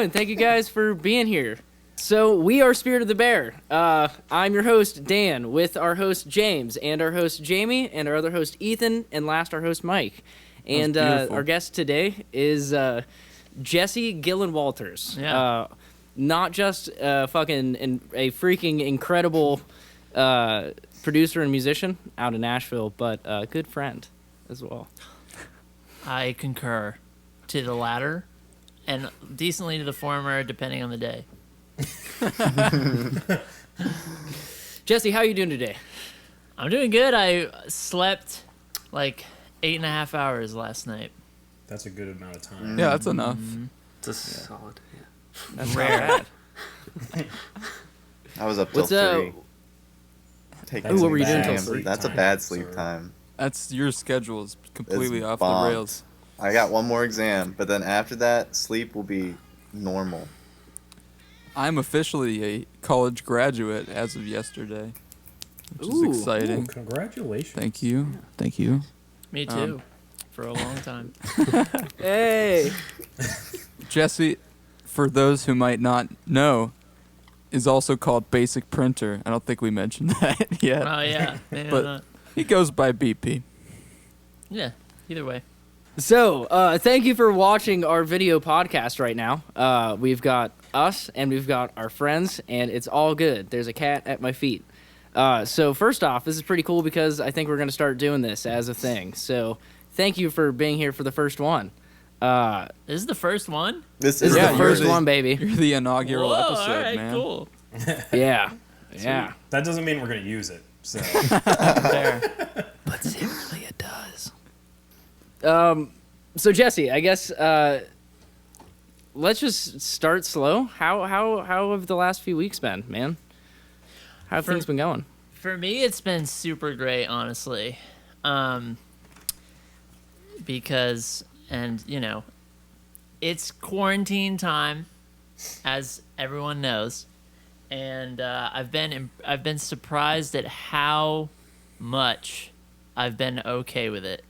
Thank you guys for being here. So we are Spirit of the Bear. I'm your host, Dan, with our host, James, and our host, Jamie, and our other host, Ethan, and last, our host, Mike. And our guest today is Jesse Gillenwalkers. Yeah. Not just a freaking incredible producer and musician out of Nashville, but a good friend as well. I concur to the latter. And decently to the former, depending on the day. Jesse, how are you doing today? I'm doing good. I slept like 8.5 hours last night. That's a good amount of time. Yeah, that's enough. It's a solid. Yeah. That's rare. I was up till 3. What were you doing till 3? That's a bad sleep time. That's your schedule is completely off bombed. the rails. I got one more exam, but then after that, sleep will be normal. I'm officially a college graduate as of yesterday, which is exciting. Ooh, congratulations. Thank you. Thank you. Me too. For a long time. Hey! Jesse, for those who might not know, is also called Basic Printer. I don't think we mentioned that yet. Oh, yeah. But he goes by BP. Yeah, either way. So, thank you for watching our video podcast right now. We've got us, and we've got our friends, and it's all good. There's a cat at my feet. So, first off, this is pretty cool because I think we're going to start doing this as a thing. So, thank you for being here for the first one. This is the first one? This is the first one, baby. You're the inaugural episode, all right, man. Cool. Yeah. Yeah. That doesn't mean we're going to use it. So. Fair. But secretly it does. So Jesse, I guess let's just start slow. How have the last few weeks been, man? How have things been going? For me, it's been super great, honestly. Because, and you know, it's quarantine time, as everyone knows, and I've been surprised at how much I've been okay with it.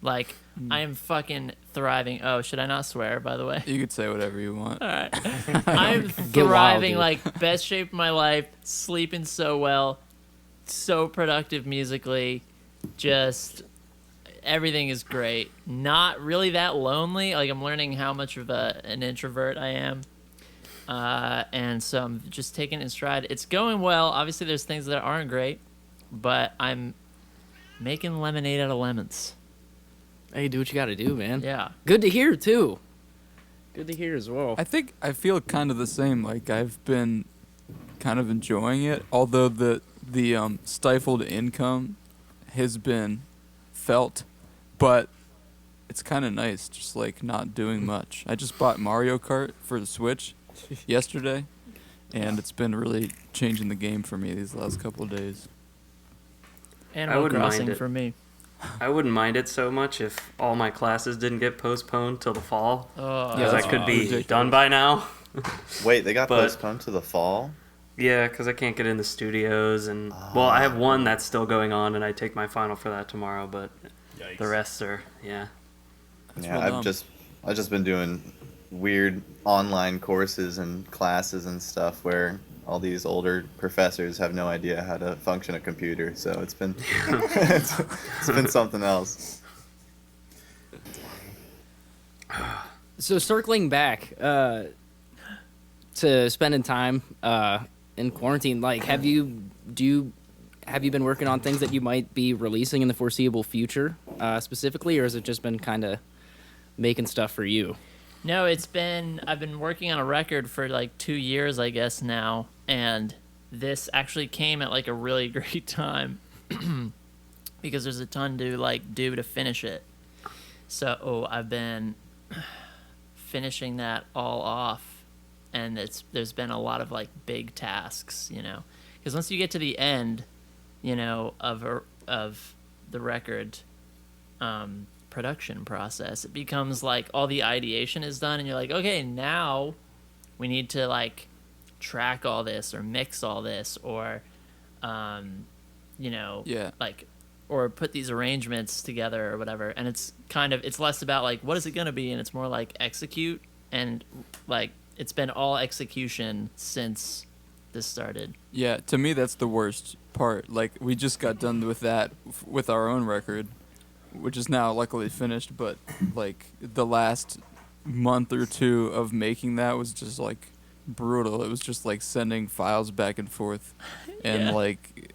Like, I am fucking thriving. Oh, should I not swear, by the way? You could say whatever you want. All right. I'm thriving, like, best shape of my life, sleeping so well, so productive musically, just everything is great. Not really that lonely. Like, I'm learning how much of an introvert I am. And so I'm just taking it in stride. It's going well. Obviously, there's things that aren't great, but I'm making lemonade out of lemons. Hey, do what you got to do, man. Yeah. Good to hear, too. Good to hear as well. I feel kind of the same. Like, I've been kind of enjoying it, although the stifled income has been felt, but it's kind of nice just, like, not doing much. I just bought Mario Kart for the Switch yesterday, and it's been really changing the game for me these last couple of days. Animal Crossing for me. I wouldn't mind it so much if all my classes didn't get postponed till the fall. Oh, because I could be ridiculous. done by now. Wait, they got postponed to the fall? Yeah, because I can't get in the studios. And well, I have one that's still going on, and I take my final for that tomorrow, but Yikes. the rest are, yeah. Yeah, I've just been doing weird online courses and classes and stuff where all these older professors have no idea how to function a computer, so it's been it's been something else. So circling back to spending time in quarantine, like have you been working on things that you might be releasing in the foreseeable future specifically, or has it just been kind of making stuff for you? No, I've been working on a record for like 2 years, I guess now, and this actually came at like a really great time because there's a ton to like do to finish it. So I've been finishing that all off, and there's been a lot of like big tasks, because once you get to the end, of the record production process, it becomes like all the ideation is done, and you're like, okay, now we need to like track all this or mix all this or like, or put these arrangements together or whatever. And it's less about like, what is it going to be? And it's more like execute. And like, it's been all execution since this started. Yeah. To me, that's the worst part. Like, we just got done with that with our own record, which is now luckily finished. But like the last month or two of making that was just like brutal. It was just like sending files back and forth and like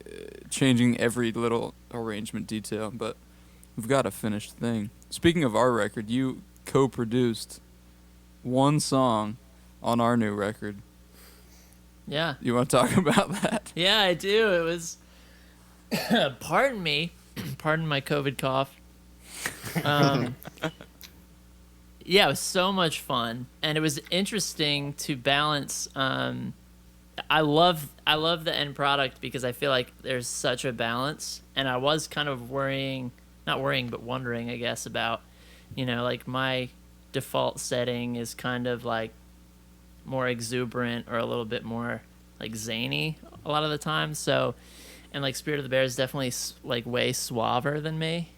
changing every little arrangement detail, but we've got a finished thing. Speaking of our record, you co-produced one song on our new record. Yeah. You want to talk about that? Yeah, I do. It was pardon me, pardon my COVID cough. Yeah, it was so much fun, and it was interesting to balance. I love the end product because I feel like there's such a balance, and I was kind of wondering, I guess, about, like my default setting is kind of like more exuberant or a little bit more like zany a lot of the time. So, and like Spirit of the Bear is definitely like way suaver than me.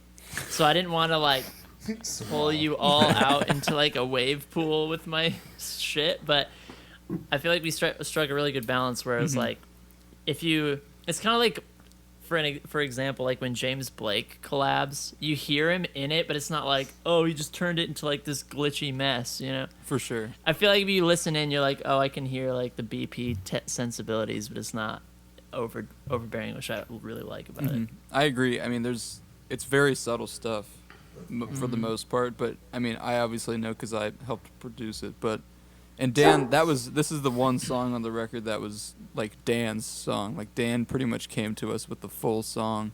So I didn't want to like pull you all out into like a wave pool with my shit, but I feel like we struck a really good balance where it was like, it's kind of like, for example, like when James Blake collabs, you hear him in it, but it's not like, oh, he just turned it into like this glitchy mess, For sure. I feel like if you listen in, you're like, oh, I can hear like the BP sensibilities, but it's not overbearing, which I really like about it. I agree. I mean, it's very subtle stuff for the most part, but I mean, I obviously know because I helped produce it, and Dan, this is the one song on the record that was like Dan's song. Like Dan pretty much came to us with the full song.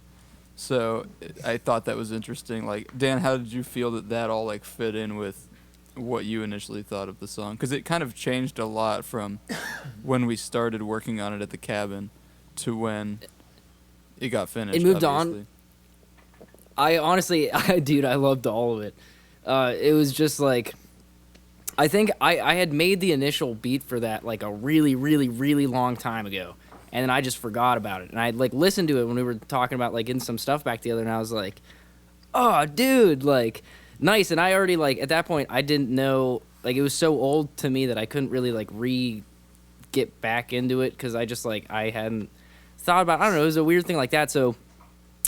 So I thought that was interesting. Like, Dan, how did you feel that all like fit in with what you initially thought of the song? Because it kind of changed a lot from when we started working on it at the cabin to when it got finished. It moved obviously. on. I honestly, dude, I loved all of it. It was just like, I think I had made the initial beat for that like a really, really, really long time ago, and then I just forgot about it. And I like listened to it when we were talking about like getting some stuff back together, and I was like, oh, dude, like nice. And I already like at that point I didn't know, like it was so old to me that I couldn't really like get back into it because I just like I hadn't thought about. I don't know. It was a weird thing like that. So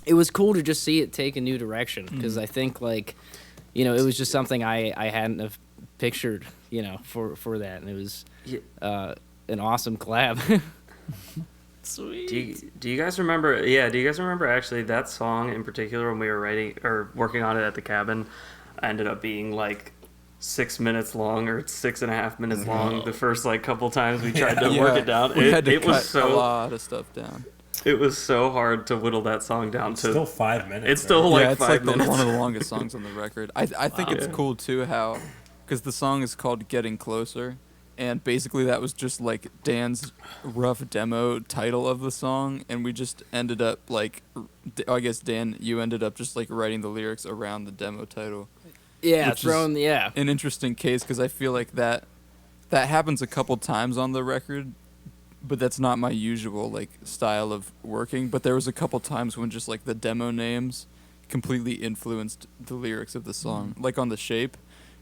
it was cool to just see it take a new direction because I think like, it was just something I hadn't have pictured, for that, and it was an awesome collab. Sweet. Do you guys remember? Yeah, do you guys remember actually that song in particular when we were writing or working on it at the cabin? Ended up being like 6 minutes long or 6.5 minutes long. The first like couple times we tried to work it down, we had to it cut was so a lot of stuff down. It was so hard to whittle that song down to. Still 5 minutes. It's still like it's 5 like minutes. one of the longest songs on the record. I think it's cool too how, because the song is called "Getting Closer," and basically that was just like Dan's rough demo title of the song, and we just ended up like, I guess Dan, you ended up just like writing the lyrics around the demo title. Yeah, an interesting case because I feel like that happens a couple times on the record. But that's not my usual like style of working. But there was a couple times when just like the demo names completely influenced the lyrics of the song. Like on The Shape,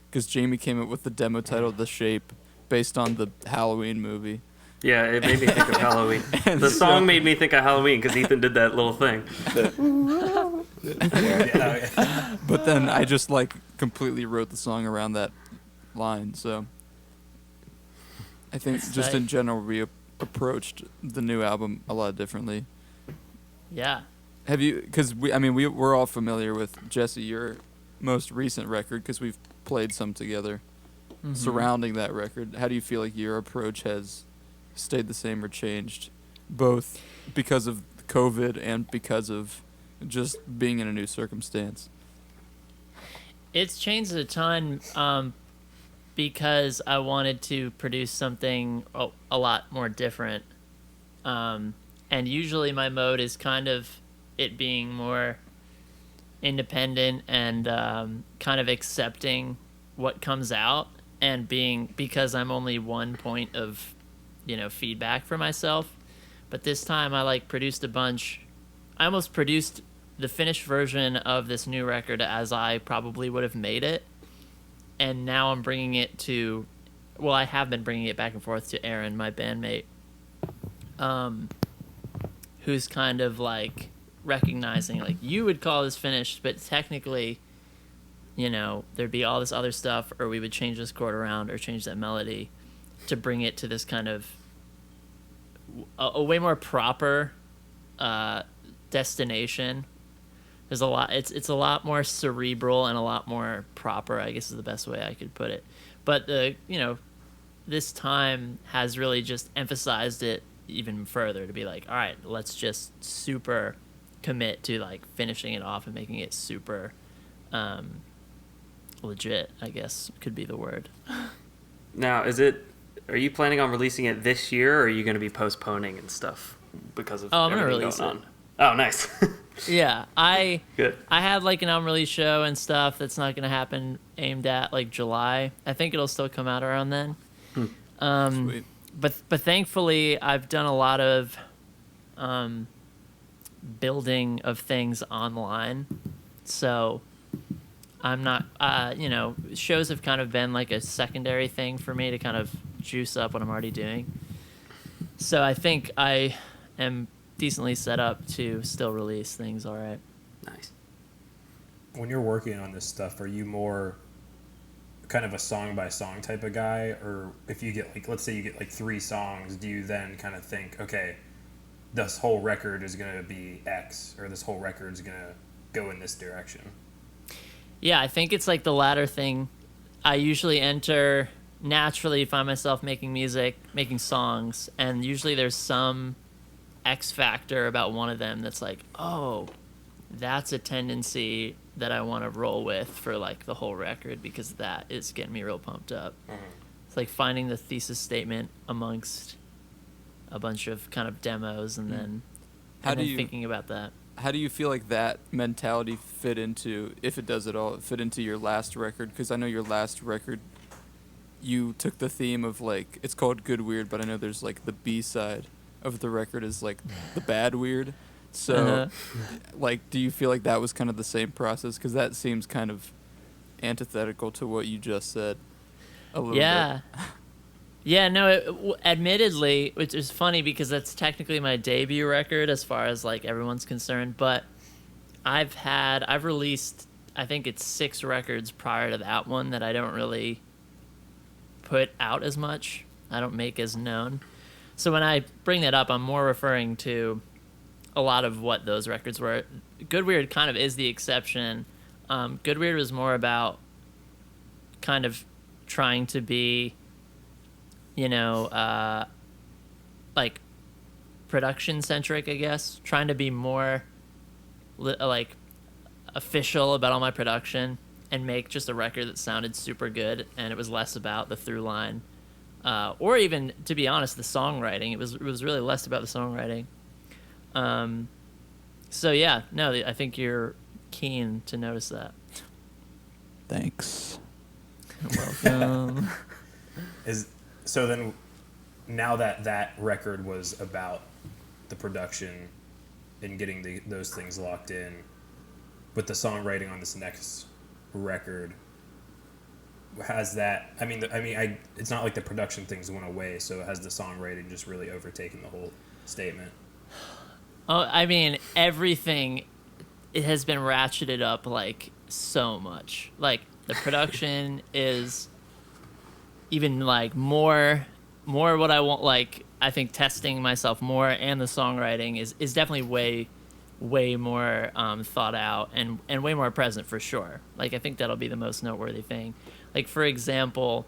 because Jamie came up with the demo title "The Shape" based on the Halloween movie. Yeah, it made me think of Halloween. The song made me think of Halloween because Ethan did that little thing. But then I just like completely wrote the song around that line. So I think That's just tight. in general we approached the new album a lot differently. Yeah. Have you? Because we're all familiar with Jesse, your most recent record, because we've played some together surrounding that record. How do you feel like your approach has stayed the same or changed, both because of COVID and because of just being in a new circumstance? It's changed a ton. because I wanted to produce something a lot more different. And usually my mode is kind of it being more independent and kind of accepting what comes out, and because I'm only one point of feedback for myself. But this time I produced a bunch. I almost produced the finished version of this new record as I probably would have made it, and now I'm bringing it to I have been bringing it back and forth to Aaron, my bandmate, who's kind of recognizing you would call this finished, but technically there'd be all this other stuff, or we would change this chord around or change that melody to bring it to this kind of a way more proper destination. There's a lot. It's a lot more cerebral and a lot more proper, I guess is the best way I could put it. But this time has really just emphasized it even further to be all right, let's just super commit to finishing it off and making it super legit, I guess could be the word. Now, are you planning on releasing it this year, or are you going to be postponing and stuff because of I'm gonna everything release going it. on? Oh, nice. Yeah, Good. I had an album release show and stuff that's not going to happen aimed at July. I think it'll still come out around then. Sweet. But thankfully I've done a lot of building of things online, so I'm not shows have kind of been a secondary thing for me to kind of juice up what I'm already doing. So I think I am decently set up to still release things all right. Nice. When you're working on this stuff, are you more kind of a song by song type of guy, or if you get let's say you get 3 songs, do you then kind of think, okay, this whole record is going to be X, or this whole record is going to go in this direction? Yeah, I think it's the latter thing. I usually naturally find myself making music, making songs, and usually there's some X factor about one of them that's oh, that's a tendency that I want to roll with for the whole record, because that is getting me real pumped up. Mm-hmm. It's finding the thesis statement amongst a bunch of kind of demos, and then thinking about that. How do you feel that mentality fit into, if it does at all, fit into your last record? Because I know your last record, you took the theme of it's called Good Weird, but I know there's the B-side of the record is the bad weird. So do you feel that was kind of the same process? Because that seems kind of antithetical to what you just said a little bit. Yeah, no, admittedly, which is funny because that's technically my debut record as far as everyone's concerned, but I've released, I think it's 6 records prior to that one that I don't really put out as much. I don't make as known. So when I bring that up, I'm more referring to a lot of what those records were. Good Weird kind of is the exception. Good Weird was more about kind of trying to be, production centric, I guess. Trying to be more official about all my production and make just a record that sounded super good, and it was less about the through line. Or even, to be honest, the songwriting. It was really less about the songwriting. So yeah, no, I think you're keen to notice that. Thanks. Welcome. So then, now that record was about the production and getting those things locked in, with the songwriting on this next record, has that? It's not the production things went away. So has the songwriting just really overtaken the whole statement? Oh, everything, it has been ratcheted up so much. The production is even more what I want. I think testing myself more, and the songwriting is definitely way more thought out and way more present for sure. I think that'll be the most noteworthy thing. For example,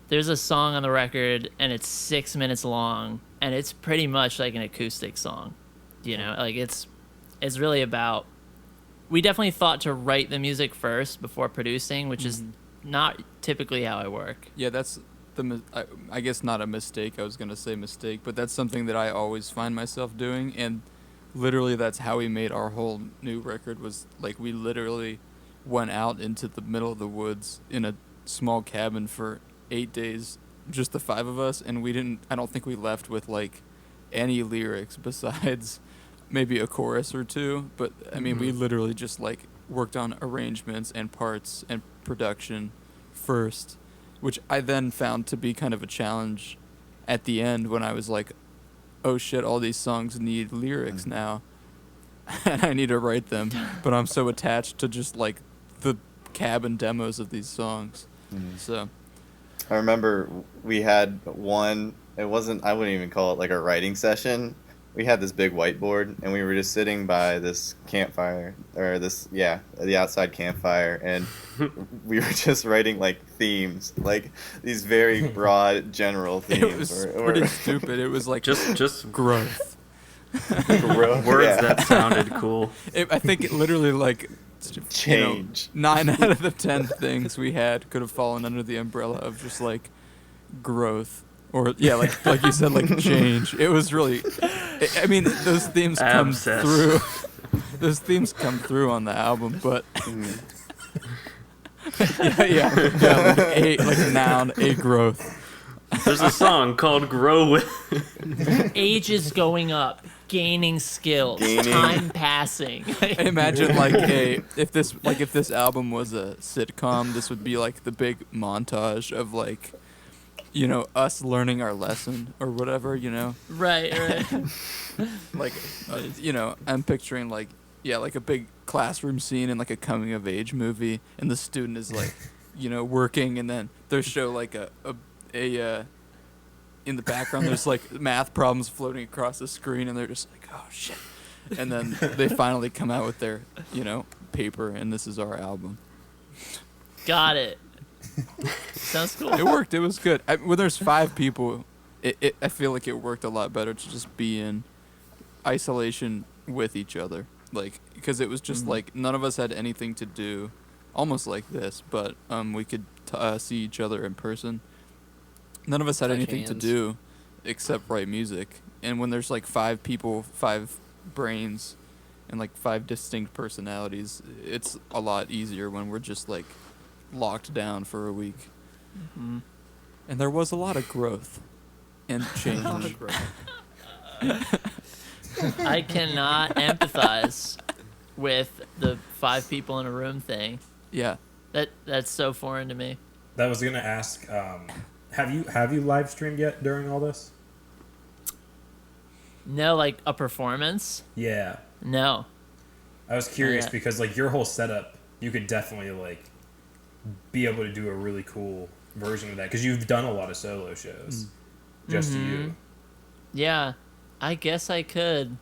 there's a song on the record and it's 6 minutes long, and it's pretty much an acoustic song. It's really about, we definitely thought to write the music first before producing, which is not typically how I work. Yeah, that's I guess not a mistake. I was going to say mistake, but that's something that I always find myself doing. And literally that's how we made our whole new record was like we literally went out into the middle of the woods in a small cabin for 8 days, just the 5 of us. And I don't think we left with like any lyrics besides maybe a chorus or two. But I mean, we literally just like worked on arrangements and parts and production first, which I then found to be kind of a challenge at the end when I was like, oh shit, all these songs need lyrics now and I need to write them, but I'm so attached to just like the cabin demos of these songs. So I remember we had one, I wouldn't even call it like a writing session. We had this big whiteboard and we were just sitting by this campfire the outside campfire, and we were just writing like themes, like these very broad general themes. It was pretty stupid. It was like just growth. Words that sounded cool. I think it literally like change. 9 out of the 10 things we had could have fallen under the umbrella of just like growth. Or like you said, like change. It was really, I mean, those themes come through. Those themes come through on the album, but like a noun, a growth. There's a song called "Grow With." Age is going up, gaining skills, time passing. Imagine if this album was a sitcom, this would be like the big montage of like, us learning our lesson or whatever, Right. Like, I'm picturing like a big classroom scene in like a coming of age movie, and the student is like, working, and then they show like a in the background there's like math problems floating across the screen, and they're just like, oh shit, and then they finally come out with their paper, and this is our album. Got it. Sounds cool. It worked. It was good. When there's 5 people, I feel like it worked a lot better to just be in isolation with each other, like, because it was just like none of us had anything to do, almost like this, but we could see each other in person. None of us had anything to do except write music, and when there's like 5 people, 5 brains, and like 5 distinct personalities, it's a lot easier when we're just like locked down for a week. And there was a lot of growth and change. I cannot empathize with the 5 people in a room thing. Yeah, that's so foreign to me. That was gonna ask. Have you live streamed yet during all this? No, like a performance? Yeah. No. I was curious because like your whole setup, you could definitely like be able to do a really cool version of that because you've done a lot of solo shows. Just you. Yeah, I guess I could.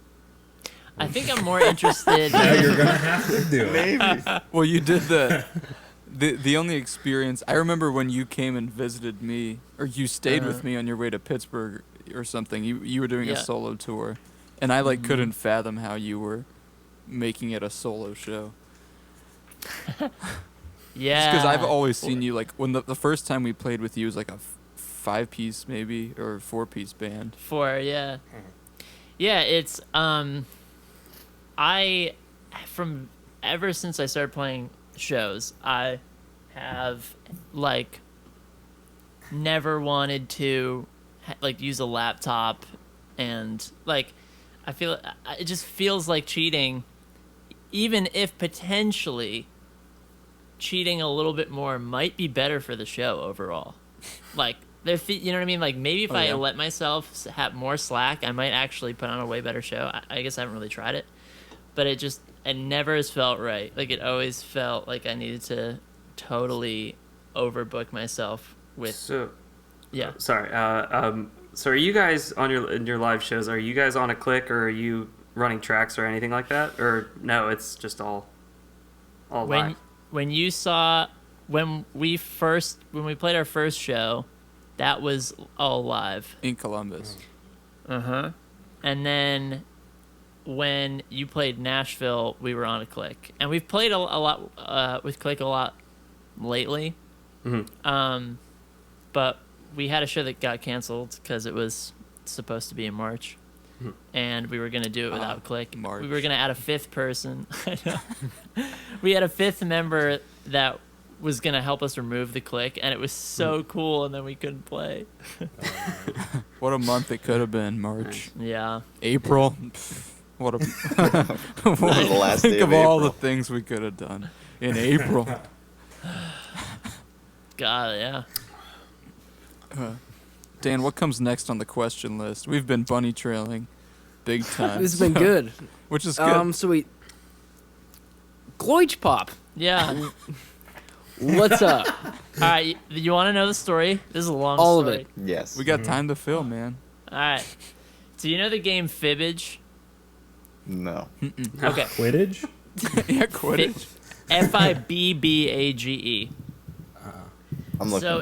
I think I'm more interested. Now you're gonna have to do it. Maybe. Well, you did the only experience I remember when you came and visited me, or you stayed with me on your way to Pittsburgh or something. You were doing a solo tour, and I like couldn't fathom how you were making it a solo show. Yeah, because I've always seen you like when the first time we played with you was like a 5-piece maybe or 4-piece band. 4, yeah. Yeah, it's I from ever since I started playing shows, I have like never wanted to like use a laptop, and like I feel it just feels like cheating, even if potentially cheating a little bit more might be better for the show overall. Like you know what I mean? Like maybe if I let myself have more slack, I might actually put on a way better show. I guess I haven't really tried it, but it never has felt right. Like it always felt like I needed to totally overbook myself with. So are you guys in your live shows? Are you guys on a click, or are you running tracks or anything like that? Or no, it's just all live. When we played our first show, that was all live in Columbus. And then when you played Nashville, we were on a click, and we've played a lot with Click a lot lately, But we had a show that got canceled because it was supposed to be in March. And we were going to do it without Click. March. We were going to add a fifth person. I know. We had a fifth member that was going to help us remove the Click, and it was so cool, and then we couldn't play. What a month it could have been, March. Yeah. April. Pff, what a... The last Think day of of all April. the things we could have done in April. God, yeah. Dan, what comes next on the question list? We've been bunny trailing big time. This has been good. Which is good. So we... Gloitchpop. Yeah. What's up? All right, you want to know the story? This is a long All of story. it. Yes. We got time to fill, man. All right. Do you know the game Fibbage? No. Okay. Quidditch? Yeah, Quidditch. Fibbage. I'm looking. So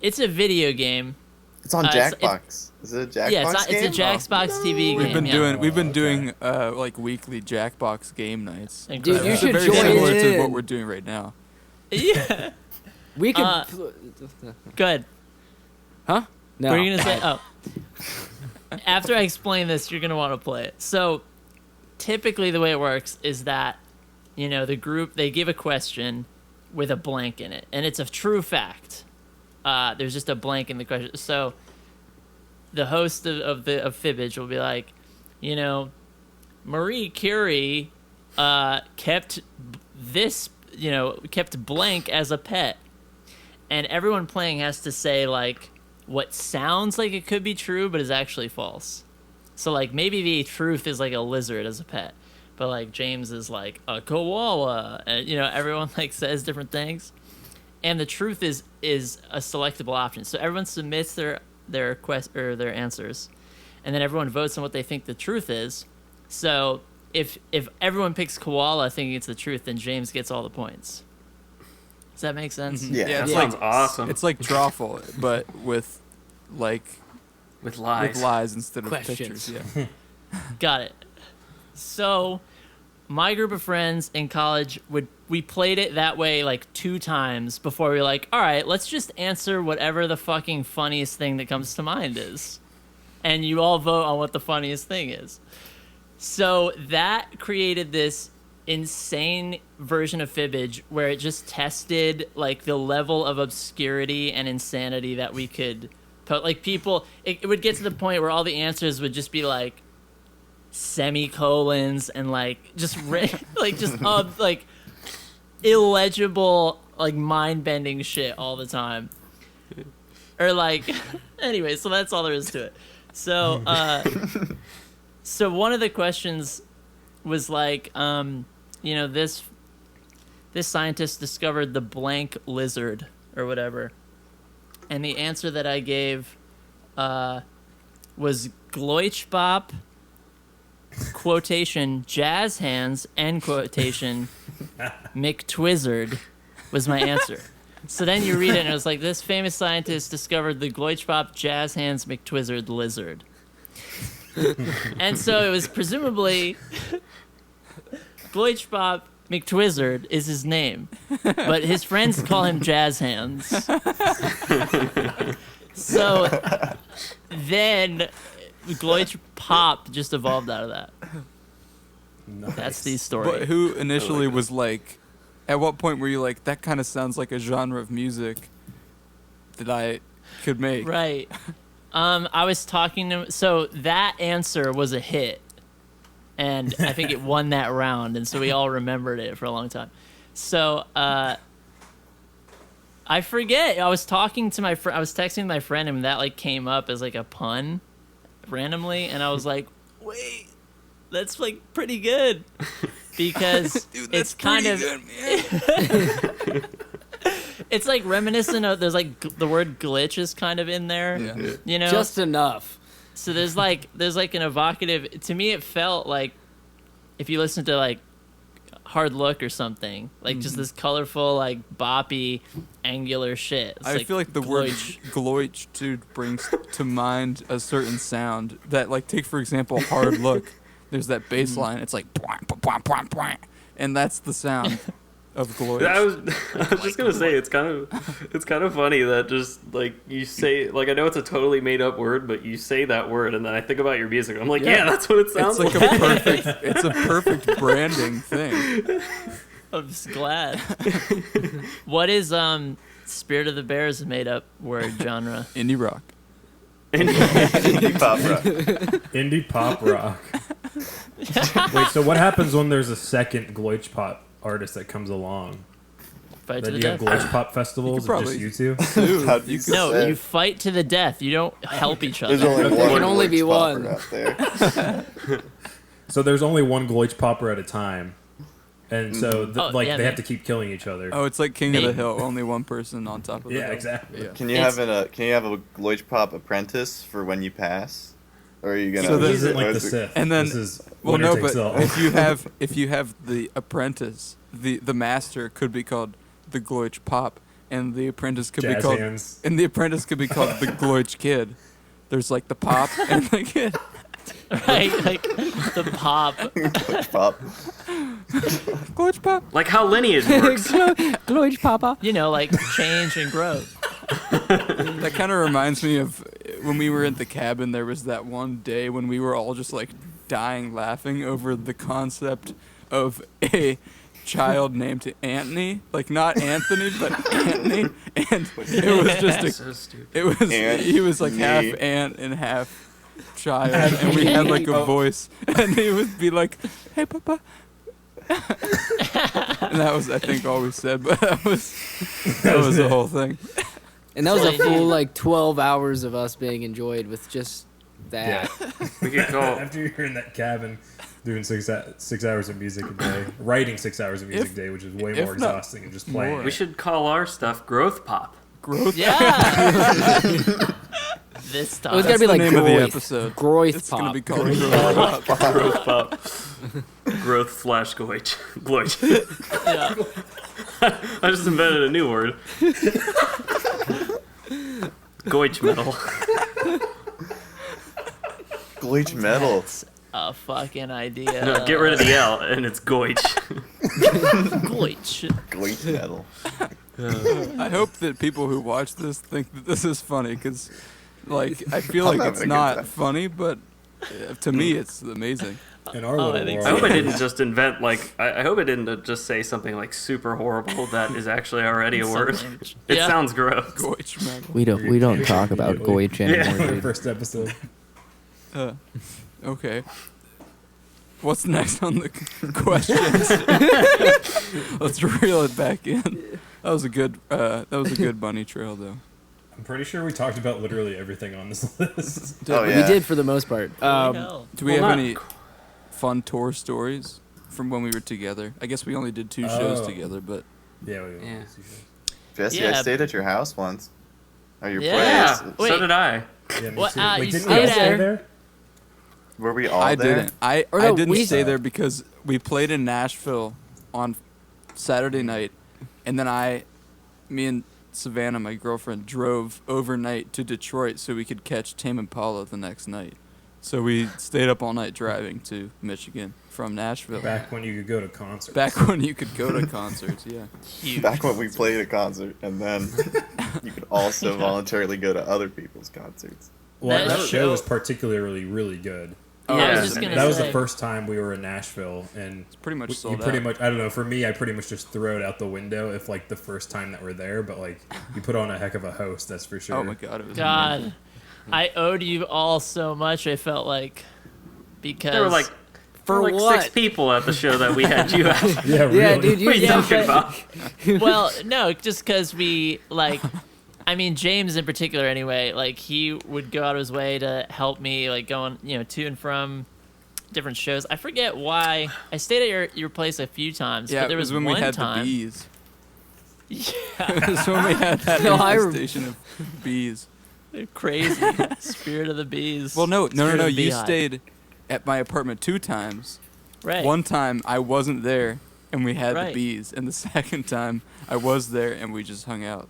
it's a video game. It's on Jackbox. Is it a Jackbox Yeah, game? it's a Jackbox TV We've game. been yeah. doing like weekly Jackbox game nights. Dude, Incredible. you It's should very join similar in. to what we're doing right now. Yeah. We could... Good. Huh? No. What are you gonna say? Oh. After I explain this, you're gonna want to play it. So, typically, the way it works is that, the group they give a question with a blank in it, and it's a true fact. There's just a blank in the question. So, the host of Fibbage will be like, Marie Curie kept kept blank as a pet, and everyone playing has to say like what sounds like it could be true but is actually false. So like maybe the truth is like a lizard as a pet, but like James is like a koala, and everyone like says different things, and the truth is a selectable option. So everyone submits their quest or their answers, and then everyone votes on what they think the truth is. So if everyone picks koala thinking it's the truth, then James gets all the points. Does that make sense? Yeah. That it's sounds like awesome. It's like Drawful, but with lies instead of Questions. pictures. Yeah. Got it. So, my group of friends in college we played it that way like 2 times before we were like, all right, let's just answer whatever the fucking funniest thing that comes to mind is, and you all vote on what the funniest thing is. So that created this insane version of Fibbage where it just tested like the level of obscurity and insanity that we could put. Like people, it would get to the point where all the answers would just be like semicolons and like just like illegible, like mind-bending shit all the time. Or like, anyway, so that's all there is to it. So, so one of the questions was like, this scientist discovered the blank lizard or whatever, and the answer that I gave was Gloitchpop, quotation, jazz hands, end quotation, McTwizzard was my answer. So then you read it, and it was like, this famous scientist discovered the Gloitchpop, jazz hands, McTwizzard lizard. And so it was presumably Gloitchpop McTwizzard is his name, but his friends call him Jazz Hands. So then Gloitchpop just evolved out of that. Nice. That's the story. But who initially was like, at what point were you like, that kind of sounds like a genre of music that I could make? Right. I was talking to, so that answer was a hit, and I think it won that round, and so we all remembered it for a long time. So I forget. I was talking to my friend. I was texting my friend, and that like came up as like a pun randomly, and I was like, "Wait, that's like pretty good," because Dude, it's kind of good, man. it's like reminiscent of. There's like the word glitch is kind of in there. Yeah. Just enough. So there's like an evocative. To me, it felt like if you listen to like Hard Look or something, like just this colorful, like boppy, angular shit. It's I feel like the word gloitch, dude, brings to mind a certain sound that, like, take for example, Hard Look. There's that bass line. It's like, and that's the sound of Gloitch. I was just gonna say it's kind of funny that just like you say, like, I know it's a totally made up word, but you say that word and then I think about your music. I'm like, yeah, that's what it sounds It's like. it's a perfect branding thing. I'm just glad. What is Spirit of the Bears made up word genre? Indie rock. Indie pop rock. Indie pop rock. Wait, so what happens when there's a second Gloitchpop artist that comes along? Fight to Then the you have death. Gloitchpop festivals You of could just you two? How do you No, say? you fight to the death. You don't help each There's other. only There one can only be Gloitchpopper one. out there. So there's only one Gloitchpopper at a time. And so Oh, they yeah, man. have to keep killing each other. Oh, it's like King of the Maybe. Hill. Only one person on top of the Yeah, hill. exactly. Yeah. Can you It's- have a Gloitchpop apprentice for when you pass? Or are you gonna? So This then- isn't like or the is it- Sith. And then- this is Well, winner no, takes but all. if you have the apprentice, the master could be called the Gloitchpop, and the apprentice could be Jazz called hands. and the apprentice could be called the Gloitch Kid. There's like the pop and the kid. Right? Like the pop. Gloitchpop. Gloitchpop. Like how lineage works. Gloitchpop. You know, like change and growth. That kind of reminds me of when we were at the cabin. There was that one day when we were all just like dying laughing over the concept of a child named Anthony, like not Anthony, but Anthony, and it was just a, So stupid. it was he was like half Anthony. ant and half child, and we had like a voice, and he would be like, "Hey, Papa." And that was, I think, all we said, but that was the whole thing. And that was a So- full like 12 hours of us being enjoyed with just Yeah. that. We could call After you're in that cabin doing 6 hours of music a day, writing 6 hours of music a day, which is way if more not exhausting than just playing. more. we should call our stuff Growthpop. Growth. Yeah. This time. It was gotta That's be the like name of the Groith. episode. Groith It's pop. gonna be called Growthpop. Growthpop. Growth / Gloitch. Gloitch. Yeah. I just invented a new word. Goitch metal. Gloitch metal. That's a fucking idea. No, get rid of the L and it's Goitch. Goitch. Gloitch metal. I hope that people who watch this think that this is funny, because, like, I feel I'm like having it's a good not time. funny, but to me, it's amazing. In our Oh, little I think world. I hope I didn't just invent, like, I hope I didn't just say something like super horrible that is actually already a word. It Yeah. sounds gross. Goitch metal. We don't talk about Goitch Yeah. anymore, Our dude. first episode. Okay. What's next on the questions? Let's reel it back in. That was a good bunny trail, though. I'm pretty sure we talked about literally everything on this list. Oh We yeah. did for the most part. Hell. Do we Well, have not- any fun tour stories from when we were together? I guess we only did 2 shows Oh. together, but Yeah, Yeah. Jesse, Yeah. I stayed at your house once. Or your Yeah. place. Wait. So did I. Yeah, me What, too. you Wait, didn't stayed we all there? stay there? Were we all I there? didn't. I no, didn't we- stay there because we played in Nashville on Saturday night, and then me and Savannah, my girlfriend, drove overnight to Detroit so we could catch Tame Impala the next night. So we stayed up all night driving to Michigan from Nashville. Back when you could go to concerts. Back when you could go to concerts, yeah. Huge. Back when we played a concert, and then you could also voluntarily go to other people's concerts. Well, That that show- show was particularly really good. Yeah, I Yeah. was just gonna That was say. the first time we were in Nashville, and It's pretty much you sold pretty out. much, I don't know, for me, I pretty much just throw it out the window if, like, the first time that we're there, but, like, you put on a heck of a host, that's for sure. Oh my god, it was amazing. God, I owed you all so much. I felt like because There were like For like what? 6 people at the show that we had you at. Yeah, really. Yeah, dude, What are you Yeah, talking but- about? well, no, just because we like. I mean, James in particular, anyway. Like he would go out of his way to help me, like going, to and from different shows. I forget why. I stayed at your place a few times, Yeah, but there it was was when one we had time. the bees. Yeah, It was when we had that No, I infestation of bees. they're crazy. Spirit of the bees. Well, no. Spirit of the You beehive. stayed at my apartment 2 times. Right. One time I wasn't there and we had the Right. bees, and the second time I was there and we just hung out.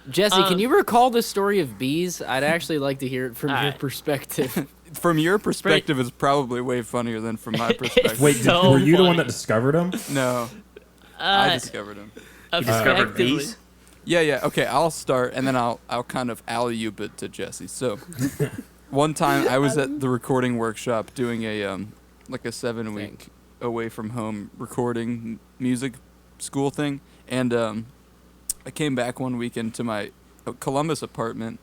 Jesse, can you recall the story of bees? I'd actually like to hear it from your Alright. perspective. from your perspective, it's probably way funnier than from my perspective. Wait, so were you the one funny. that discovered them? No, I discovered him. You discovered Effectively. bees? Yeah. Okay, I'll start, and then I'll kind of alley-oop it to Jesse. So, one time I was at the recording workshop doing a like a 7-week away from home recording music school thing, and I came back one weekend to my Columbus apartment,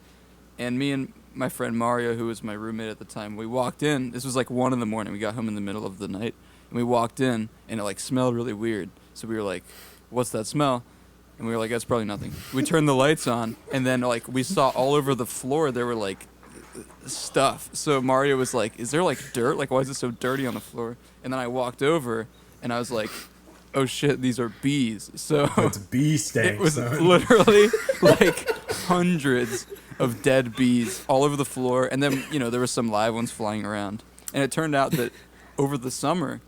and me and my friend Mario, who was my roommate at the time, we walked in. This was like 1 a.m. We got home in the middle of the night, and we walked in, and it like smelled really weird. So we were like, "What's that smell?" And we were like, "That's probably nothing." We turned the lights on, and then like we saw all over the floor there were like stuff. So Mario was like, "Is there like dirt? Like, why is it so dirty on the floor?" And then I walked over, and I was like, "Oh shit, these are bees." So It's bee stank. it was son. literally like hundreds of dead bees all over the floor, and then there were some live ones flying around. And it turned out that over the summer,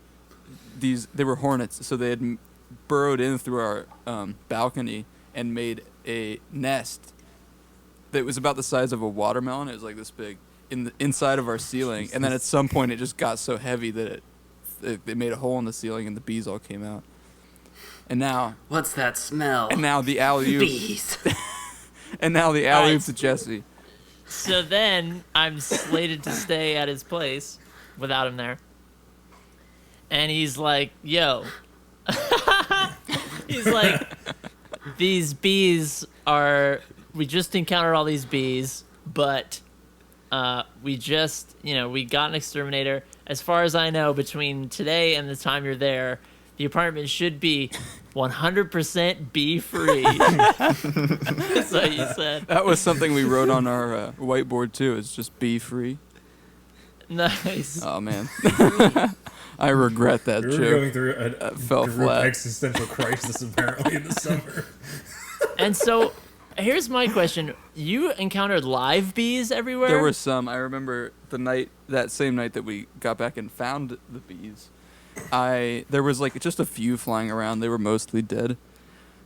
they were hornets, so they had burrowed in through our balcony and made a nest that was about the size of a watermelon. It was like this big in the inside of our ceiling, and then at some point it just got so heavy that it made a hole in the ceiling, and the bees all came out. And now, What's that smell? and now the alley-oop, Bees. and now the alley-oop to Jesse. So then I'm slated to stay at his place without him there. And he's like, yo. He's like, these bees we just encountered all these bees, but we just, we got an exterminator. As far as I know, between today and the time you're there, the apartment should be 100% bee-free. That's what you said. That was something we wrote on our whiteboard too. It's just bee free. Nice. Oh man, I regret that We were joke. going through a fell group flat. existential crisis apparently in the summer. And so, here's my question. You encountered live bees everywhere? There were some. I remember that same night that we got back and found the bees. There was like just a few flying around. They were mostly dead.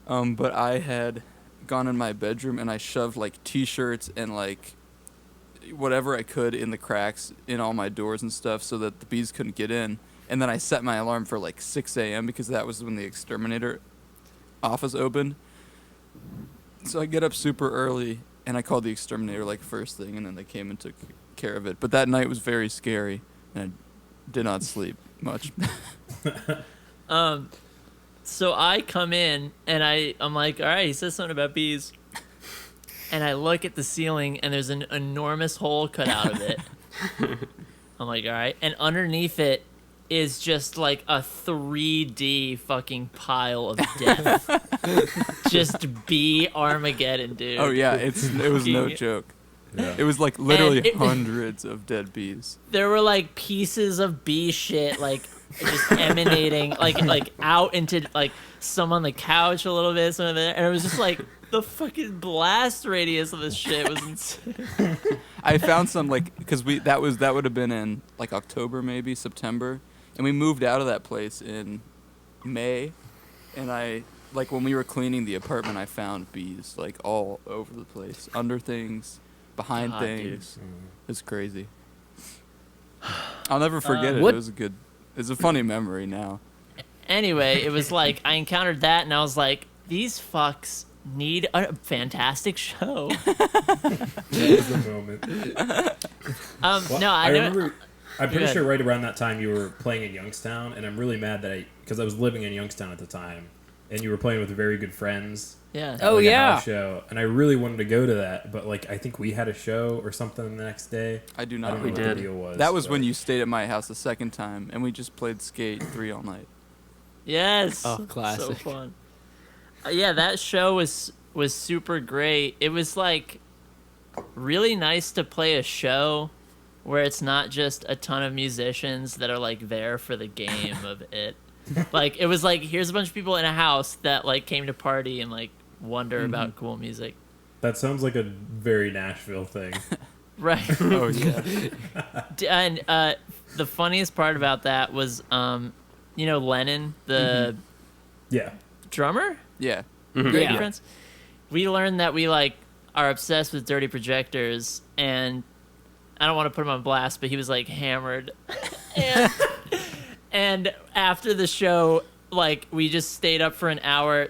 But I had gone in my bedroom and I shoved like t-shirts and like whatever I could in the cracks in all my doors and stuff so that the bees couldn't get in. And then I set my alarm for like 6 a.m. because that was when the exterminator office opened. So I get up super early and I called the exterminator like first thing, and then they came and took care of it. But that night was very scary and I did not sleep much. So I come in and I'm like, all right, he says something about bees. And I look at the ceiling and there's an enormous hole cut out of it. I'm like, all right. And underneath it is just like a 3D fucking pile of death. Just bee Armageddon, dude. Oh yeah, it was no joke. Yeah. It was like literally And hundreds of dead bees. There were like pieces of bee shit like just emanating like out into like some on the couch a little bit, some of it, and it was just like the fucking blast radius of this shit was insane. I found some because that would have been in like October, maybe September, and we moved out of that place in May, and when we were cleaning the apartment, I found bees like all over the place, under things, behind God, things. It's crazy. I'll never forget it. what- It was it's a funny memory now. Anyway, it was like I encountered that and I was like, these fucks need a fantastic show. That was the moment. Well, No, I I remember. I'm pretty ahead. sure right around that time you were playing in Youngstown, and I'm really mad that because I was living in Youngstown at the time, and you were playing with very good friends. Yeah. Oh, like a yeah. house show, and I really wanted to go to that, but like I think we had a show or something the next day. I do I not don't know We what remember. the did. deal was. That was when but- you stayed at my house the second time, and we just played Skate 3 all night. Yes. Oh, So classic. fun. Yeah, that show was super great. It was like really nice to play a show where it's not just a ton of musicians that are like there for the game of it. Like it was like here's a bunch of people in a house that like came to party and like wonder about cool music. That sounds like a very Nashville thing. Right. Oh yeah. And the funniest part about that was Lennon, the Yeah. drummer? Yeah. Great Yeah. friends. We learned that we like are obsessed with Dirty Projectors, and I don't want to put him on blast, but he was like hammered. and after the show, like we just stayed up for an hour.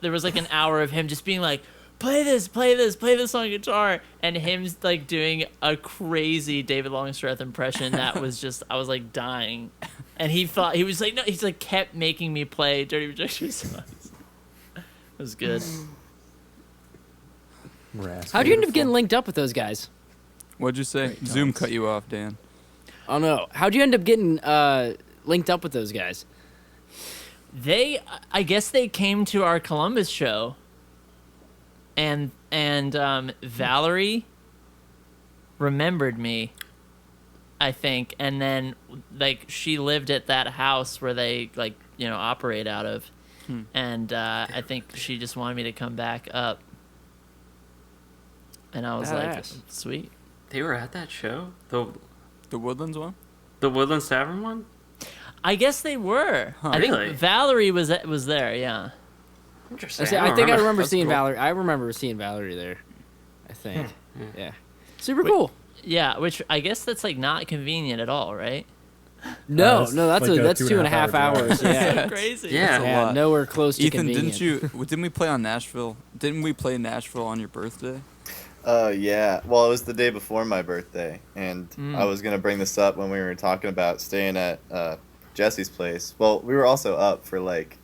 There was like an hour of him just being like, play this on guitar, and him like doing a crazy David Longstreth impression that was just, I was like dying. And he was like, no, he's like kept making me play Dirty Rejection songs. It was good. How'd you end up getting linked up with those guys? What'd you say? Zoom cut you off, Dan. Oh no. How'd you end up getting linked up with those guys? I guess they came to our Columbus show, and Valerie remembered me, I think, and then like she lived at that house where they like operate out of, and I think she just wanted me to come back up, and I was like, sweet. They were at that show, The Woodlands one, the Woodlands Tavern one. I guess they were. Huh. I think Really? Valerie was there. Yeah. Interesting. I think I remember That's seeing cool. Valerie. I remember seeing Valerie there. I think. Yeah. Super cool. Yeah, which I guess that's like not convenient at all, right? No, that's that's like a that's 2.5 2.5 hour hours. Yeah. So crazy. Yeah. Yeah, nowhere close to Ethan, convenient. didn't we play on Nashville? Didn't we play Nashville on your birthday? Yeah. Well, it was the day before my birthday, and I was gonna bring this up when we were talking about staying at Jesse's place. Well, we were also up for like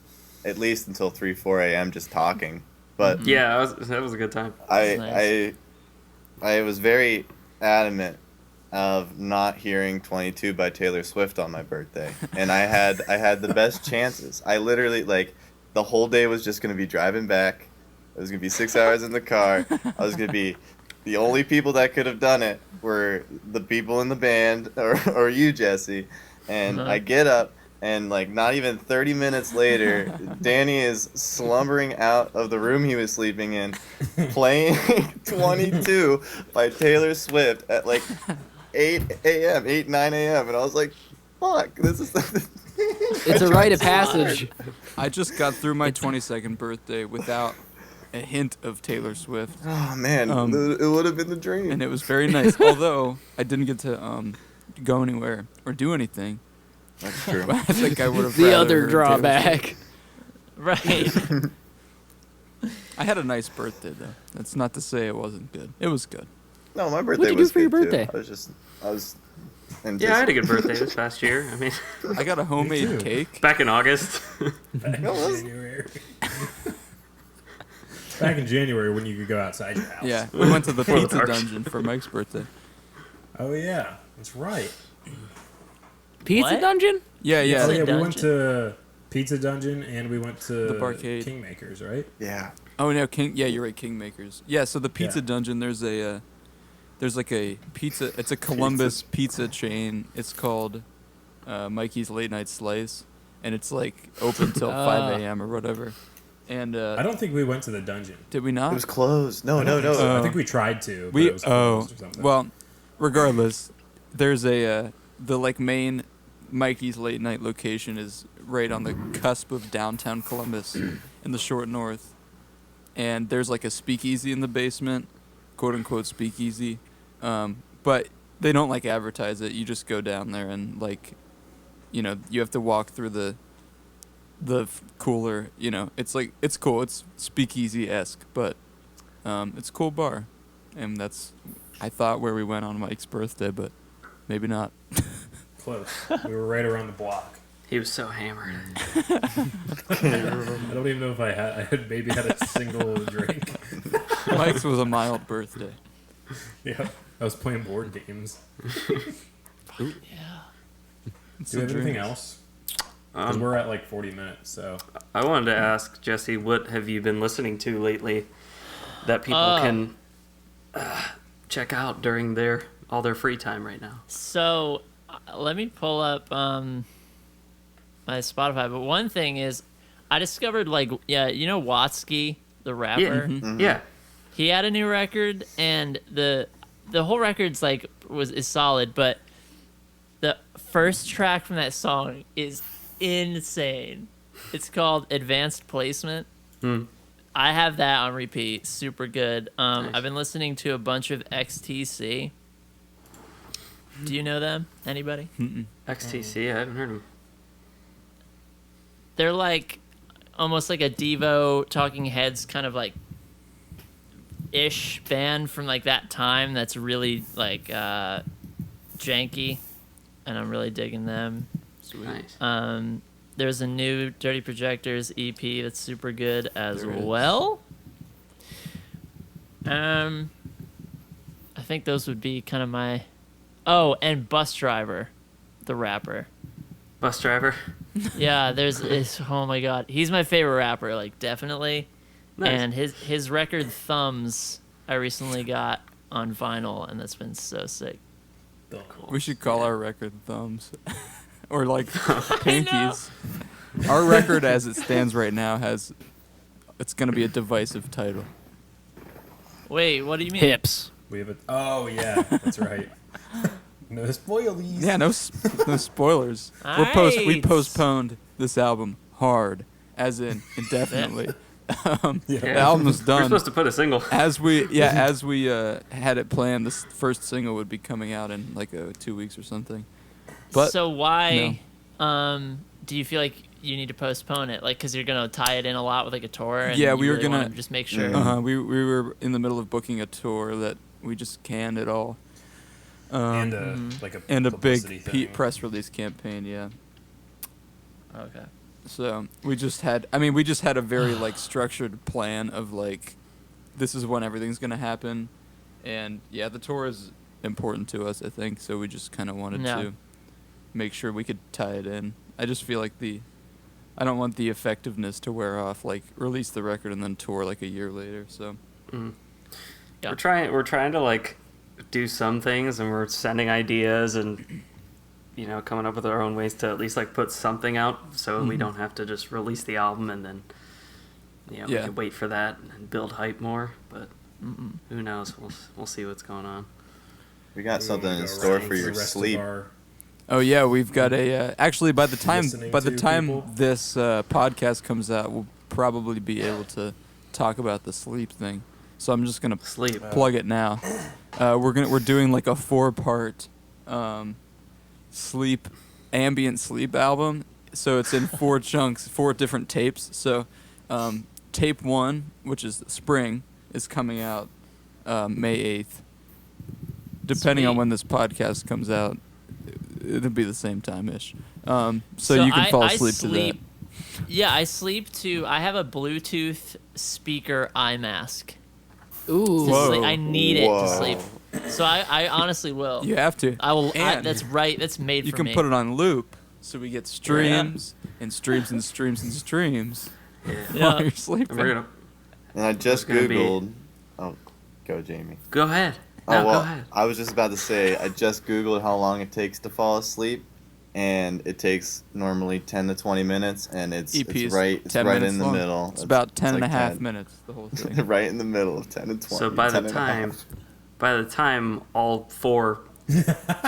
at least until 3-4 a.m. just talking. But Yeah, that was a good time. I was very adamant of not hearing 22 by Taylor Swift on my birthday, and I had the best chances. I literally like the whole day was just gonna be driving back. It was gonna be 6 hours in the car. I was gonna be the only people that could have done it were the people in the band or you, Jesse. And I get up, and like not even 30 minutes later, Danny is slumbering out of the room he was sleeping in, playing 22 by Taylor Swift at like 9 a.m. And I was like, fuck, this is It's a rite of passage. I just got through my 22nd birthday without a hint of Taylor Swift, Oh man, it would have been the dream. and it was very nice. Although I didn't get to go anywhere or do anything. That's true. But I think I would have. The other drawback. Right. I had a nice birthday though. That's not to say it wasn't good. It was good. No, my birthday What'd you do was for your good, too. birthday? I was. Yeah, I had a good birthday this past year. I mean, I got a homemade too. cake. back in August. Back in January. Back in January when you could go outside your house. Yeah, we went to the For the pizza parks. dungeon for Mike's birthday. Oh yeah, that's right. Pizza What? Dungeon? Yeah, Oh yeah. yeah, we Dungeon? went to Pizza Dungeon and we went to The Barcade. Kingmakers, right? Yeah. Oh no, Yeah, you're right. Kingmakers. Yeah. So the pizza Yeah. dungeon. There's like a pizza. It's a Columbus pizza chain. It's called Mikey's Late Night Slice, and it's like open till 5 a.m. or whatever. And I don't think we went to the dungeon. did we It not? was closed. No. I think we tried to. But We it was closed or something. well, regardless, there's the like main Mikey's Late Night location is right on the cusp of downtown Columbus in the short north, and there's like a speakeasy in the basement, quote unquote speakeasy, but they don't like advertise it. You just go down there and like, you have to walk through the cooler. It's like it's cool. It's speakeasy-esque, but it's a cool bar, and that's I thought where we went on Mike's birthday, but maybe not. Close. We were right around the block. He was so hammered. I don't even know if I had maybe had a single drink. Mike's was a mild birthday. Yeah, I was playing board games. Yeah. It's Do we a have anything dream. else? Because we're at like 40 minutes, so. I wanted to ask Jesse, what have you been listening to lately that people can check out during all their free time right now? So let me pull up my Spotify. But one thing is, I discovered Watsky, the rapper. Yeah. Mm-hmm. Yeah. He had a new record, and the whole record's is solid. But the first track from that song is insane. It's called Advanced Placement. I have that on repeat. Super good. Nice. I've been listening to a bunch of XTC. Do you know them? Anybody? XTC, I haven't heard them. They're like almost like a Devo Talking Heads kind of like ish band from like that time that's really like janky, and I'm really digging them. Sweet. Nice. There's a new Dirty Projectors EP that's super good as well. I think those would be kind of my... Oh, and Bus Driver, the rapper. Bus Driver? Yeah, oh my god. He's my favorite rapper, like, definitely. Nice. And his record Thumbs I recently got on vinyl, and that's been so sick. Cool. We should call our record Thumbs. Or like Pinkies. Our record as it stands right now it's going to be a divisive title. Wait, what do you mean? Hips. We have oh yeah, that's right. No spoilies. Yeah, no spoilers. Nice. We postponed this album hard, as in indefinitely. The album's done. We're supposed to put a single. As we had it planned, this first single would be coming out in like 2 weeks or something. But so why do you feel like you need to postpone it? Like, because you're gonna tie it in a lot with like a tour. And yeah, we you were really gonna wanna just make sure. We were in the middle of booking a tour that we just canned it all. And a big press release campaign. Yeah. Okay. So we just had a very like structured plan of like, this is when everything's gonna happen, and yeah, the tour is important to us, I think. So we just kind of wanted to make sure we could tie it in. I just feel like I don't want the effectiveness to wear off. Like, release the record and then tour like a year later. So Yeah. We're trying to like do some things, and we're sending ideas and coming up with our own ways to at least like put something out, so we don't have to just release the album and then we can wait for that and build hype more. But who knows? We'll see what's going on. We got something in store for your sleep. Oh yeah, we've got a. Actually, by the time people? this podcast comes out, we'll probably be able to talk about the sleep thing. So I'm just gonna plug it now. We're doing like a 4-part ambient sleep album. So it's in 4 chunks, 4 different tapes. So tape 1, which is spring, is coming out May 8th. Depending on when this podcast comes out, it'll be the same time-ish. So you can fall asleep to that. Yeah, I sleep to... I have a Bluetooth speaker eye mask. Ooh. Whoa. I need it to sleep. So I honestly will. You have to. I will. And that's right. That's made you for can me. put it on loop, so we get streams and streams and streams and streams while you're sleeping. And I just Googled... Oh, go, Jamie. Go ahead. Go ahead. I was just about to say, I just Googled how long it takes to fall asleep, and it takes normally 10 to 20 minutes, and it's right in the middle. It's about 10 and a half minutes, the whole thing. Right in the middle of 10 and 20. So by the time all 4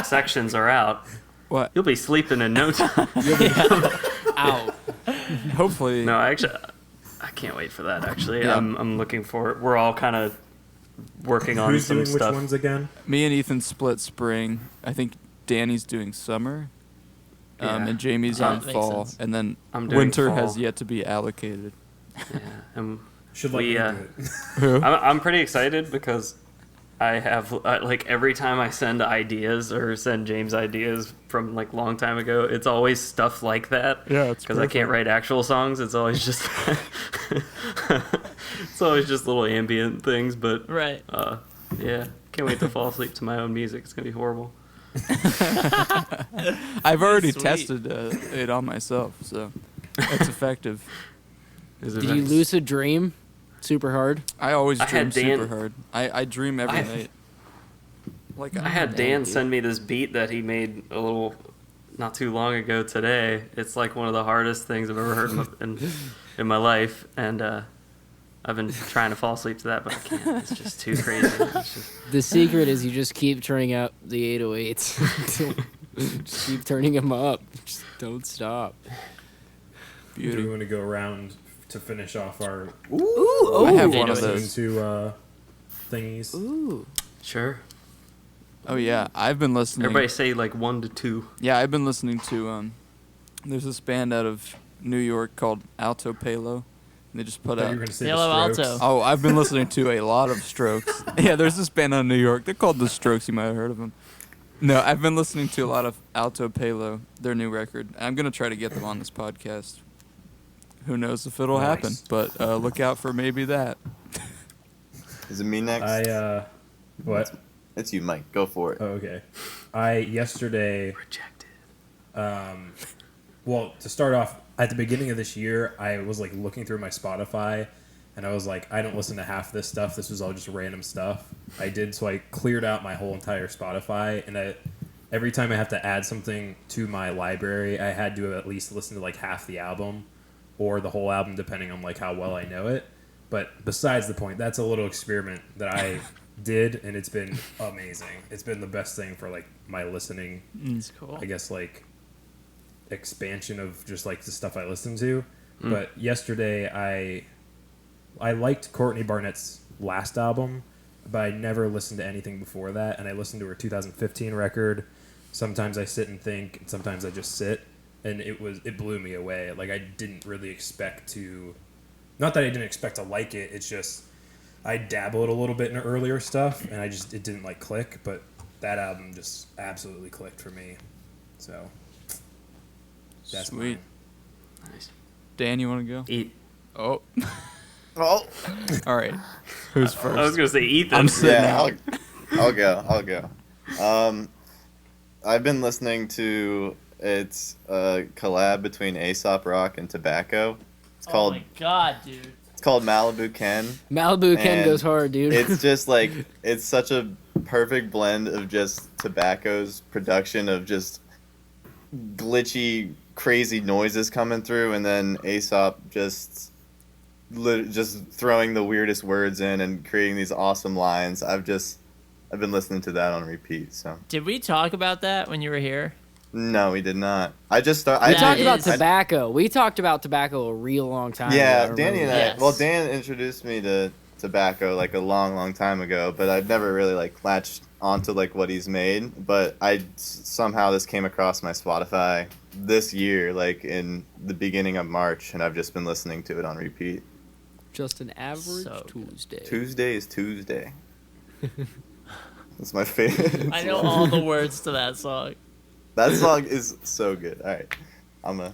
sections are out, what? You'll be sleeping in no time. Out. Hopefully. No, actually, I can't wait for that, actually. Yeah. I'm looking for it. We're all kind of working on Who's some doing stuff. Which ones again? Me and Ethan split spring. I think Danny's doing summer. And Jamie's on fall. And then winter has yet to be allocated. Yeah. And Should let me do it. Who? I'm pretty excited because I have like every time I send ideas or send James ideas from like long time ago, it's always stuff like that. Yeah, it's because I can't write actual songs. It's always just little ambient things. But right. Yeah, can't wait to fall asleep to my own music. It's gonna be horrible. I've already tested it on myself, so it's effective. Did you lucid dream super hard? I always dream super hard. I dream every night. Like I had Dan send me this beat that he made not too long ago today. It's like one of the hardest things I've ever heard in my life, and I've been trying to fall asleep to that, but I can't. It's just too crazy. The secret is you just keep turning up the 808s. Just keep turning them up. Just don't stop. Do we want to go around to finish off our... I have one of those. ...into thingies? Ooh. Sure. Oh yeah, I've been listening. Everybody say like 1 to 2. Yeah, I've been listening to there's this band out of New York called Alto Palo. They just put out. You were gonna say Palo the Strokes. Alto. Oh, I've been listening to a lot of Strokes. Yeah, there's this band out of New York. They're called the Strokes. You might have heard of them. No, I've been listening to a lot of Alto Palo, their new record. I'm gonna try to get them on this podcast. Who knows if it'll happen? But look out for maybe that. Is it me next? What? It's you, Mike. Go for it. Oh, okay. I yesterday. Rejected. Well, to start off, at the beginning of this year, I was like looking through my Spotify, and I was like, I don't listen to half this stuff. This was all just random stuff. I did, so I cleared out my whole entire Spotify, and every time I have to add something to my library, I had to at least listen to like half the album, or the whole album, depending on like how well I know it. But besides the point, that's a little experiment that I did, and it's been amazing. It's been the best thing for like my listening. It's cool. I guess like expansion of just like the stuff I listen to. But yesterday I liked Courtney Barnett's last album, but I never listened to anything before that, and I listened to her 2015 record. Sometimes I sit and think, and sometimes I just sit, and it blew me away. Like I didn't really expect to, not that I didn't expect to like it, it's just I dabbled a little bit in earlier stuff, and it didn't like click, but that album just absolutely clicked for me. So that's Sweet. mine. Nice. Dan, you want to go? Eat. Oh. Oh. All right. Who's first? I was gonna say Ethan. I'm sitting out. I'll go. I've been listening to it's a collab between Aesop Rock and Tobacco. It's Oh called my god, dude. it's called Malibu Ken. Malibu Ken And goes hard, dude. It's just like it's such a perfect blend of just Tobacco's production of just glitchy, crazy noises coming through, and then Aesop just throwing the weirdest words in and creating these awesome lines. I've been listening to that on repeat. So Did we talk about that when you were here? no, we did not. I just we started. talked about is- tobacco. We talked about tobacco a real long time Yeah, ago. I Danny and I. Yes. Well, Dan introduced me to Tobacco like a long time ago, but I've never really like latched onto like what he's made. But somehow this came across my Spotify this year, like in the beginning of March, and I've just been listening to it on repeat. Just an average So good. Tuesday. Tuesday is Tuesday. That's my favorite. I know all the words to that song. That song is so good. All right, I'm gonna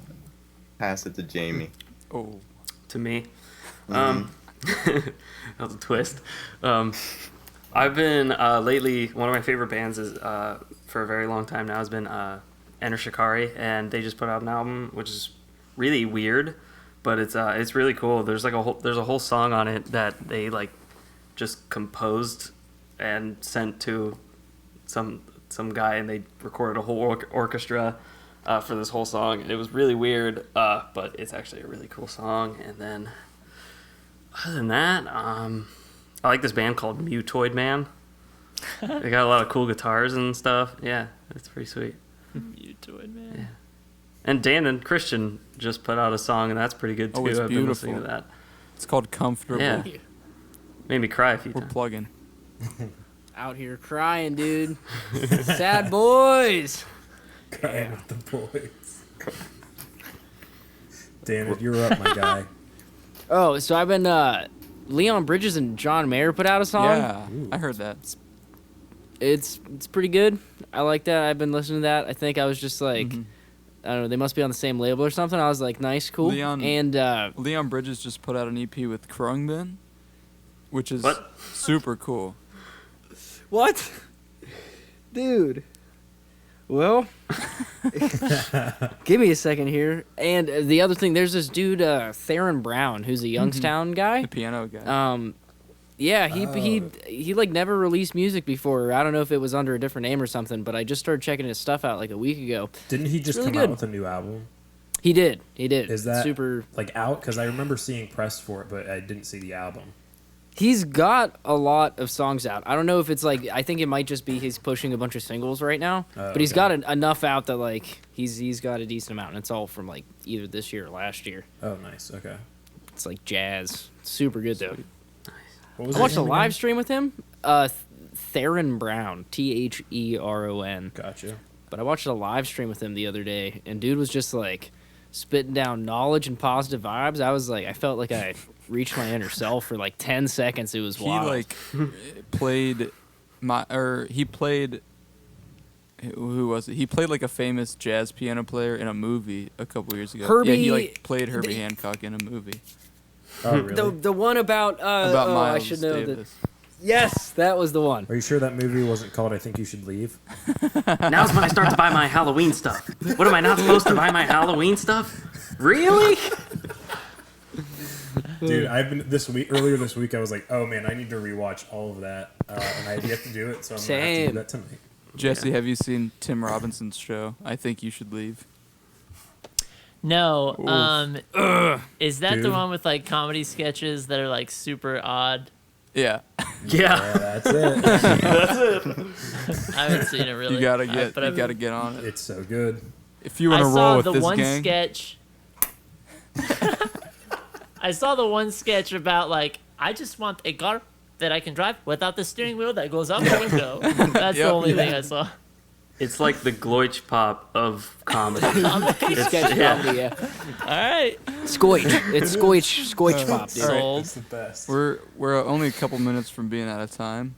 pass it to Jamie. Oh. To me. Mhm. That was a twist. I've been lately, one of my favorite bands is for a very long time now has been Enter Shikari, and they just put out an album which is really weird, but it's really cool. There's a whole song on it that they like just composed and sent to some guy, and they recorded a whole orchestra for this whole song. It was really weird, but it's actually a really cool song. And then other than that, I like this band called Mutoid Man. They got a lot of cool guitars and stuff. Yeah, it's pretty sweet. You do it, man. Yeah. And Dan and Christian just put out a song, and that's pretty good too. Oh, it's I've been listening to beautiful. that. It's called Comfortable. Yeah. Made me cry a few We're times. plugging. Out here crying, dude. Sad boys. Crying with the boys. Dan, you're up, my guy. Oh, so I've been Leon Bridges and John Mayer put out a song. Yeah, I heard that. It's pretty good. I like that. I've been listening to that. I think I was just like, Mhm. I don't know, they must be on the same label or something. I was like, nice, cool. Leon- And Leon Bridges just put out an EP with Krungbin, which is What? super cool. what? Dude. Well, give me a second here. And the other thing, there's this dude, Theron Brown, who's a Youngstown guy. The piano guy. Yeah, he like never released music before. I don't know if it was under a different name or something, but I just started checking his stuff out like a week ago. Didn't he just really come good. out with a new album? He did. Is that super? like out? Because I remember seeing press for it, but I didn't see the album. He's got a lot of songs out. I don't know if it's like, I think it might just be he's pushing a bunch of singles right now, Oh, but he's okay. got enough out that like he's got a decent amount, and it's all from like either this year or last year. Oh, nice. Okay. It's like jazz, super good though. What was I his watched a name live again? stream with him. Theron Brown, Theron. Gotcha. But I watched a live stream with him the other day, and dude was just like spitting down knowledge and positive vibes. I felt like I reached my inner self for like 10 seconds. It was wild. Who was it? He played like a famous jazz piano player in a movie a couple years ago. Herbie. Yeah, he like played Herbie Hancock in a movie. Oh, really? The one about Miles I should know Davis. Yes, that was the one. Are you sure that movie wasn't called I Think You Should Leave? Now's when I start to buy my Halloween stuff. What, am I not supposed to buy my Halloween stuff? Really? Dude, earlier this week, I was like, oh man, I need to rewatch all of that. And I have yet to do it, so I'm going to have to do that tonight. Jesse, have you seen Tim Robinson's show, I Think You Should Leave? No. Is that Dude. the one with like comedy sketches that are like super odd? Yeah. Yeah, that's it. I haven't seen it really. You gotta get on it. It's so good. If you want to roll with the this one gang, sketch. I saw the one sketch about like I just want a car that I can drive without the steering wheel that goes out the window. That's the only thing I saw. It's like the Gloitchpop of comedy. Sketch comedy, yeah. All right. Scoich. It's Gloitchpop, dude. Sold. It's the best. we're only a couple minutes from being out of time.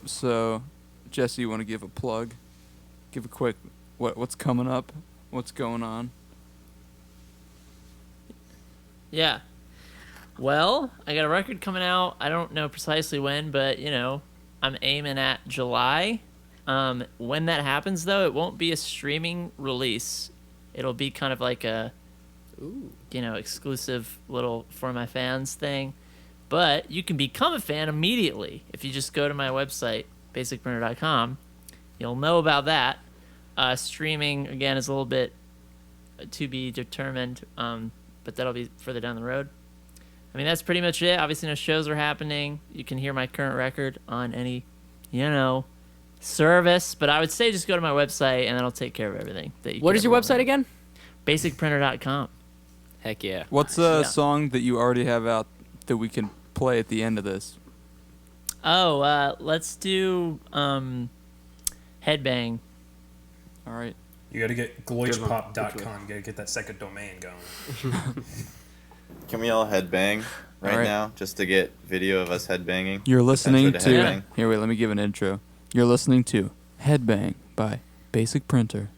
So, Jesse, you want to give a plug? Give a quick what's coming up? What's going on? Yeah. Well, I got a record coming out. I don't know precisely when, but I'm aiming at July. When that happens, though, it won't be a streaming release. It'll be kind of like a, exclusive little for my fans thing. But you can become a fan immediately if you just go to my website, basicprinter.com. You'll know about that. Streaming, again, is a little bit to be determined, but that'll be further down the road. I mean, that's pretty much it. Obviously, no shows are happening. You can hear my current record on any, service, but I would say just go to my website and that'll take care of everything. What is your website again? Basicprinter.com. Heck yeah. What's a song that you already have out that we can play at the end of this? Oh, let's do Headbang. All right. You got to get gloitchpop.com. You got to get that second domain going. Can we all headbang right now just to get video of us headbanging? You're listening to... headbang. Here, wait, let me give an intro. You're listening to Headbang by Basic Printer.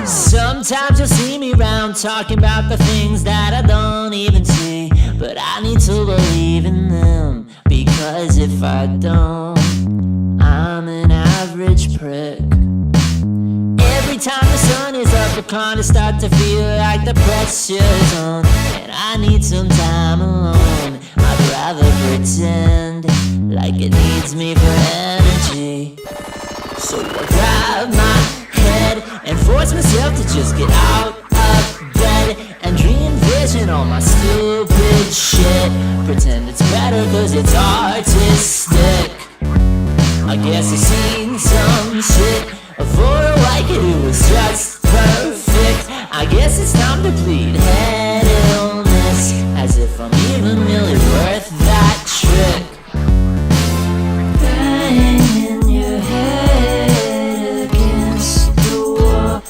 Sometimes you'll see me round talking about the things that I don't even see, but I need to believe in them, because if I don't, I'm an average prick. Every time the sun is up, I kinda start to feel like the pressure's on, and I need some time alone. I'd rather pretend like it needs me for energy. So I grab my head and force myself to just get out of bed and dream vision all my stupid shit. Pretend it's better cause it's artistic. I guess I've seen some shit for a white kid who was just perfect. I guess it's time to plead head illness, as if I'm even really worth that trick. Bang in your head against the wall.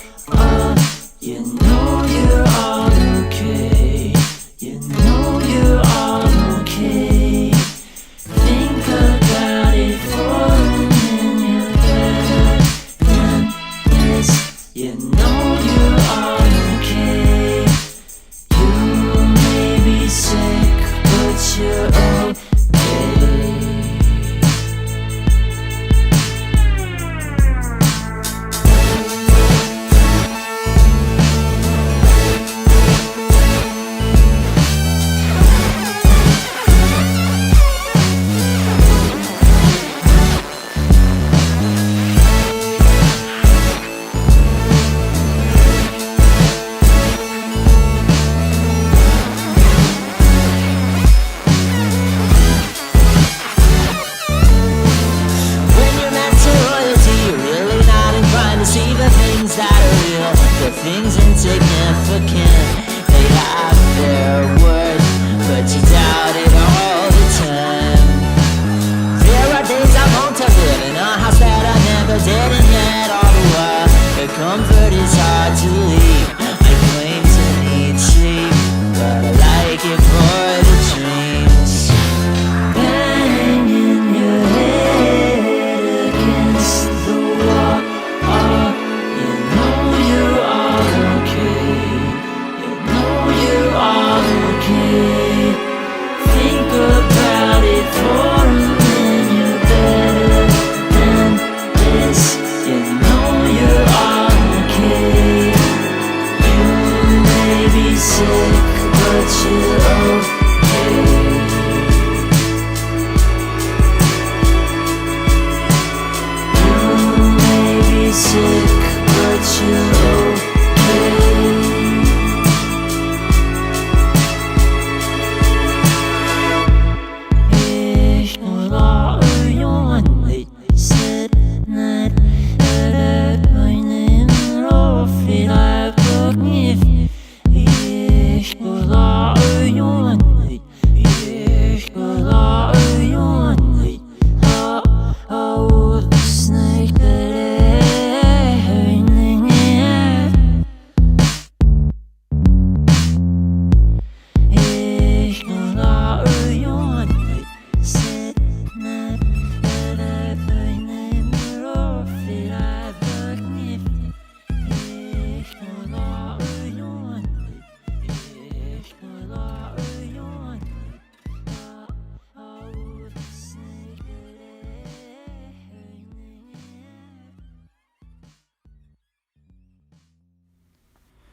You know you're all okay. You know you're all okay. Think about it for a minute. Better than this. You know you're all okay.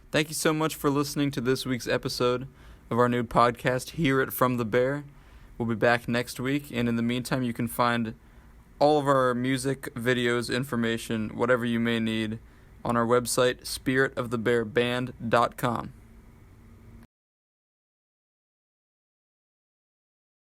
Thank you so much for listening to this week's episode of our new podcast, Hear It From the Bear. We'll be back next week, and in the meantime, you can find all of our music, videos, information, whatever you may need, on our website, spiritofthebearband.com.